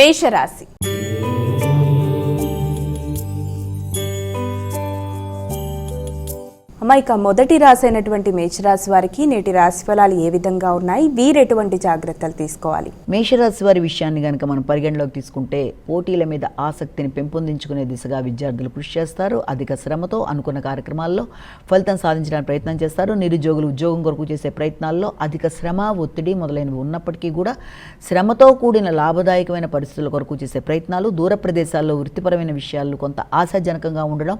మేషరాశి. ఇక మొదటి రాశి అయినటువంటి మేషరాశి వారికి నేటి రాశి ఫలాలు ఏ విధంగా ఉన్నాయి, వీరెటువంటి జాగ్రత్తలు తీసుకోవాలి? మేషరాశి వారి విషయాన్ని కనుక మనం పరిగణలోకి తీసుకుంటే పోటీల మీద ఆసక్తిని పెంపొందించుకునే దిశగా విద్యార్థులు కృషి చేస్తారు. అధిక శ్రమతో అనుకున్న కార్యక్రమాల్లో ఫలితం సాధించడానికి ప్రయత్నం చేస్తారు. నిరుద్యోగులు ఉద్యోగం కొరకు చేసే ప్రయత్నాల్లో అధిక శ్రమ, ఒత్తిడి మొదలైనవి ఉన్నప్పటికీ కూడా శ్రమతో కూడిన లాభదాయకమైన పరిస్థితుల కొరకు చేసే ప్రయత్నాలు, దూర ప్రదేశాల్లో వృత్తిపరమైన విషయాలు కొంత ఆశాజనకంగా ఉండడం,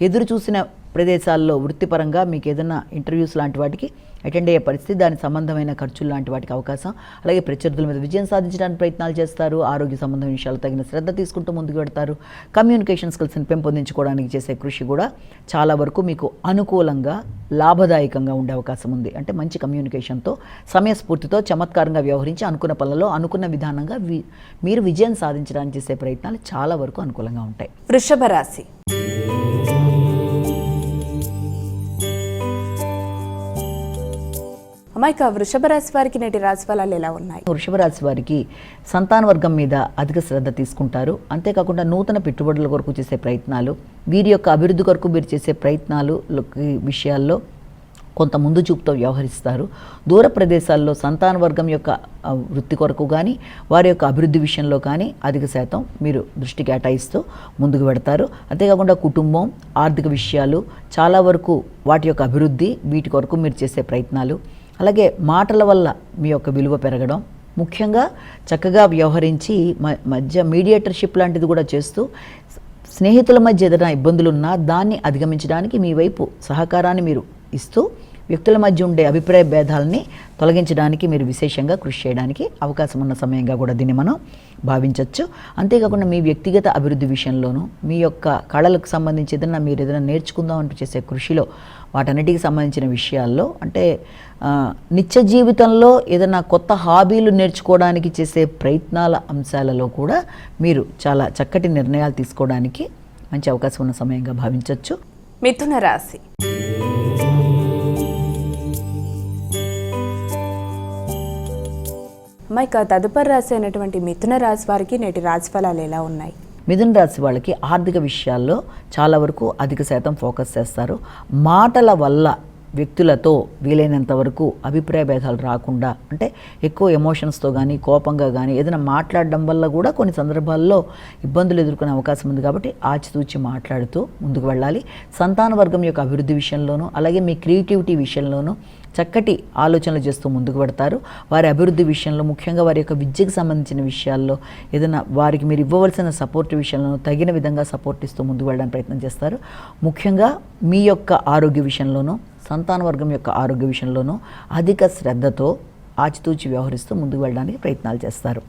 ఎదురు చూసిన ప్రదేశాల్లో వృత్తిపరంగా మీకు ఏదైనా ఇంటర్వ్యూస్ లాంటి వాటికి అటెండ్ అయ్యే పరిస్థితి, దానికి సంబంధమైన ఖర్చులు లాంటి వాటికి అవకాశం, అలాగే ప్రత్యర్థుల మీద విజయం సాధించడానికి ప్రయత్నాలు చేస్తారు. ఆరోగ్య సంబంధమైన విషయాలు తగిన శ్రద్ధ తీసుకుంటూ ముందుకు పెడతారు. కమ్యూనికేషన్ స్కిల్స్ని పెంపొందించుకోవడానికి చేసే కృషి కూడా చాలా వరకు మీకు అనుకూలంగా లాభదాయకంగా ఉండే అవకాశం ఉంది. అంటే మంచి కమ్యూనికేషన్తో, సమయస్ఫూర్తితో, చమత్కారంగా వ్యవహరించి అనుకున్న పనులలో అనుకున్న విధానంగా మీరు విజయం సాధించడానికి చేసే ప్రయత్నాలు చాలా వరకు అనుకూలంగా ఉంటాయి. వృషభ రాశి. ఇక వృషభ రాశి వారికి నేటి రాశి ఫలాలు ఎలా ఉన్నాయి? వృషభ రాశి వారికి సంతాన వర్గం మీద అధిక శ్రద్ధ తీసుకుంటారు. అంతేకాకుండా నూతన పెట్టుబడుల కొరకు చేసే ప్రయత్నాలు, వీరి యొక్క అభివృద్ధి కొరకు మీరు చేసే ప్రయత్నాలు విషయాల్లో కొంత ముందు చూపుతో వ్యవహరిస్తారు. దూర ప్రదేశాల్లో సంతాన వర్గం యొక్క వృత్తి కొరకు కానీ వారి యొక్క అభివృద్ధి విషయంలో కానీ అధిక శాతం మీరు దృష్టి కేటాయిస్తూ ముందుకు పెడతారు. అంతేకాకుండా కుటుంబం, ఆర్థిక విషయాలు చాలా వరకు వాటి యొక్క అభివృద్ధి, వీటి కొరకు మీరు చేసే ప్రయత్నాలు, అలాగే మాటల వల్ల మీ యొక్క విలువ పెరగడం, ముఖ్యంగా చక్కగా వ్యవహరించి మధ్య మీడియేటర్షిప్ లాంటిది కూడా చేస్తూ స్నేహితుల మధ్య ఏదైనా ఇబ్బందులున్నా దాన్ని అధిగమించడానికి మీ వైపు సహకారాన్ని మీరు ఇస్తూ వ్యక్తుల మధ్య ఉండే అభిప్రాయ భేదాలని తొలగించడానికి మీరు విశేషంగా కృషి చేయడానికి అవకాశం ఉన్న సమయంగా కూడా దీన్ని మనం భావించవచ్చు. అంతేకాకుండా మీ వ్యక్తిగత అభివృద్ధి విషయంలోనూ, మీ యొక్క కళలకు సంబంధించి మీరు ఏదైనా నేర్చుకుందాం అంటూ చేసే కృషిలో వాటన్నిటికి సంబంధించిన విషయాల్లో, అంటే నిత్య జీవితంలో ఏదైనా కొత్త హాబీలు నేర్చుకోవడానికి చేసే ప్రయత్నాల అంశాలలో కూడా మీరు చాలా చక్కటి నిర్ణయాలు తీసుకోవడానికి మంచి అవకాశం ఉన్న సమయంగా భావించవచ్చు. మిథున రాశి. ఇక తదుపరి రాశి అయినటువంటి మిథున రాశి వారికి నేటి రాశి ఫలాలు ఎలా ఉన్నాయి? మిథున రాశి వాళ్ళకి ఆర్థిక విషయాల్లో చాలా వరకు అధిక శాతం ఫోకస్ చేస్తారు. మాటల వల్ల వ్యక్తులతో వీలైనంత వరకు అభిప్రాయ భేదాలు రాకుండా, అంటే ఎక్కువ ఎమోషన్స్తో కానీ కోపంగా కానీ ఏదైనా మాట్లాడడం వల్ల కూడా కొన్ని సందర్భాల్లో ఇబ్బందులు ఎదుర్కొనే అవకాశం ఉంది. కాబట్టి ఆచితూచి మాట్లాడుతూ ముందుకు వెళ్ళాలి. సంతాన వర్గం యొక్క అభివృద్ధి విషయంలోనూ, అలాగే మీ క్రియేటివిటీ విషయంలోనూ చక్కటి ఆలోచనలు చేస్తూ ముందుకు పెడతారు. వారి అభివృద్ధి విషయంలో, ముఖ్యంగా వారి యొక్క విద్యకు సంబంధించిన విషయాల్లో ఏదైనా వారికి మీరు ఇవ్వవలసిన సపోర్ట్ విషయంలో తగిన విధంగా సపోర్ట్ ఇస్తూ ముందుకు వెళ్ళడానికి ప్రయత్నం చేస్తారు. ముఖ్యంగా మీ యొక్క ఆరోగ్య విషయంలోనూ, సంతాన వర్గం యొక్క ఆరోగ్య విషయంలోనూ అధిక శ్రద్ధతో ఆచితూచి వ్యవహరిస్తూ ముందుకు వెళ్ళడానికి ప్రయత్నాలు చేస్తారు.